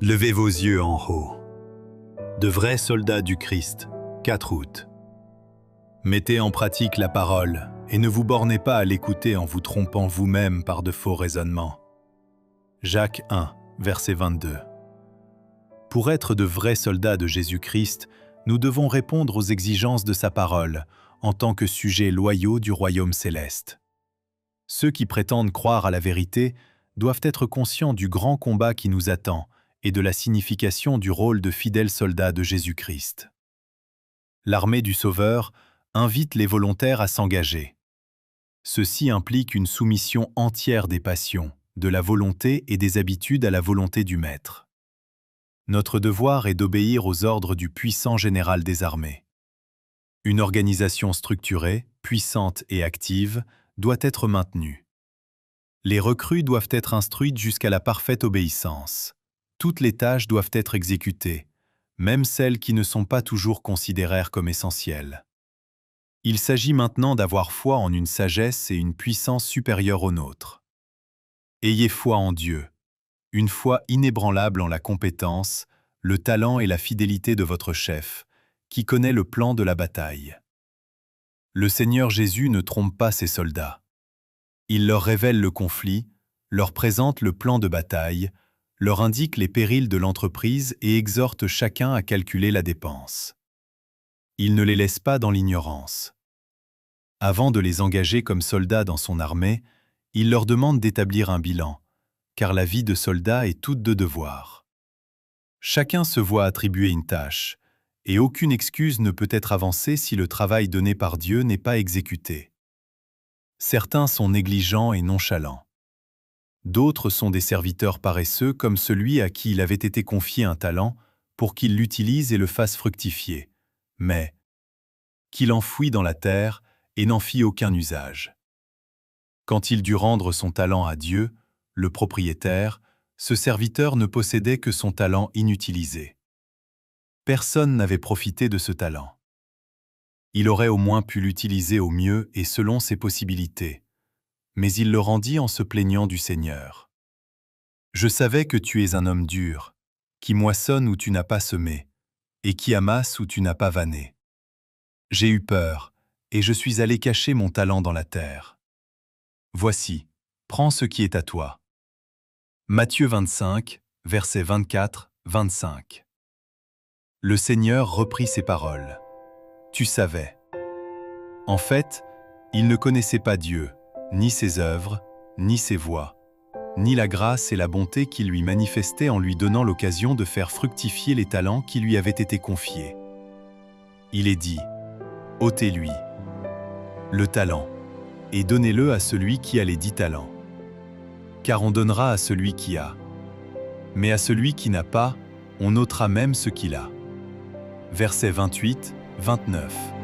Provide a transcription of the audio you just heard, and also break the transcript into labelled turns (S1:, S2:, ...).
S1: Levez vos yeux en haut. De vrais soldats du Christ, 4 août. Mettez en pratique la parole et ne vous bornez pas à l'écouter en vous trompant vous-même par de faux raisonnements. Jacques 1, verset 22. Pour être de vrais soldats de Jésus-Christ, nous devons répondre aux exigences de sa parole en tant que sujets loyaux du royaume céleste. Ceux qui prétendent croire à la vérité doivent être conscients du grand combat qui nous attend et de la signification du rôle de fidèles soldats de Jésus-Christ. L'armée du Sauveur invite les volontaires à s'engager. Ceci implique une soumission entière des passions, de la volonté et des habitudes à la volonté du Maître. Notre devoir est d'obéir aux ordres du puissant général des armées. Une organisation structurée, puissante et active doit être maintenue. Les recrues doivent être instruites jusqu'à la parfaite obéissance. Toutes les tâches doivent être exécutées, même celles qui ne sont pas toujours considérées comme essentielles. Il s'agit maintenant d'avoir foi en une sagesse et une puissance supérieures aux nôtres. Ayez foi en Dieu, une foi inébranlable en la compétence, le talent et la fidélité de votre chef, qui connaît le plan de la bataille. Le Seigneur Jésus ne trompe pas ses soldats. Il leur révèle le conflit, leur présente le plan de bataille, leur indique les périls de l'entreprise et exhorte chacun à calculer la dépense. Il ne les laisse pas dans l'ignorance. Avant de les engager comme soldats dans son armée, il leur demande d'établir un bilan, car la vie de soldat est toute de devoir. Chacun se voit attribuer une tâche, et aucune excuse ne peut être avancée si le travail donné par Dieu n'est pas exécuté. Certains sont négligents et nonchalants. D'autres sont des serviteurs paresseux comme celui à qui il avait été confié un talent pour qu'il l'utilise et le fasse fructifier, mais qu'il enfouit dans la terre et n'en fit aucun usage. Quand il dut rendre son talent à Dieu, le propriétaire, ce serviteur ne possédait que son talent inutilisé. Personne n'avait profité de ce talent. Il aurait au moins pu l'utiliser au mieux et selon ses possibilités, mais il le rendit en se plaignant du Seigneur. « Je savais que tu es un homme dur, qui moissonne où tu n'as pas semé, et qui amasse où tu n'as pas vanné. J'ai eu peur, et je suis allé cacher mon talent dans la terre. Voici, prends ce qui est à toi. » Matthieu 25, versets 24-25. Le Seigneur reprit ses paroles. « Tu savais. » En fait, il ne connaissait pas Dieu, ni ses œuvres, ni ses voies, ni la grâce et la bonté qu'il lui manifestait en lui donnant l'occasion de faire fructifier les talents qui lui avaient été confiés. Il est dit, « ôtez-lui le talent, et donnez-le à celui qui a les 10 talents. Car on donnera à celui qui a. Mais à celui qui n'a pas, on ôtera même ce qu'il a. » Versets 28, 29.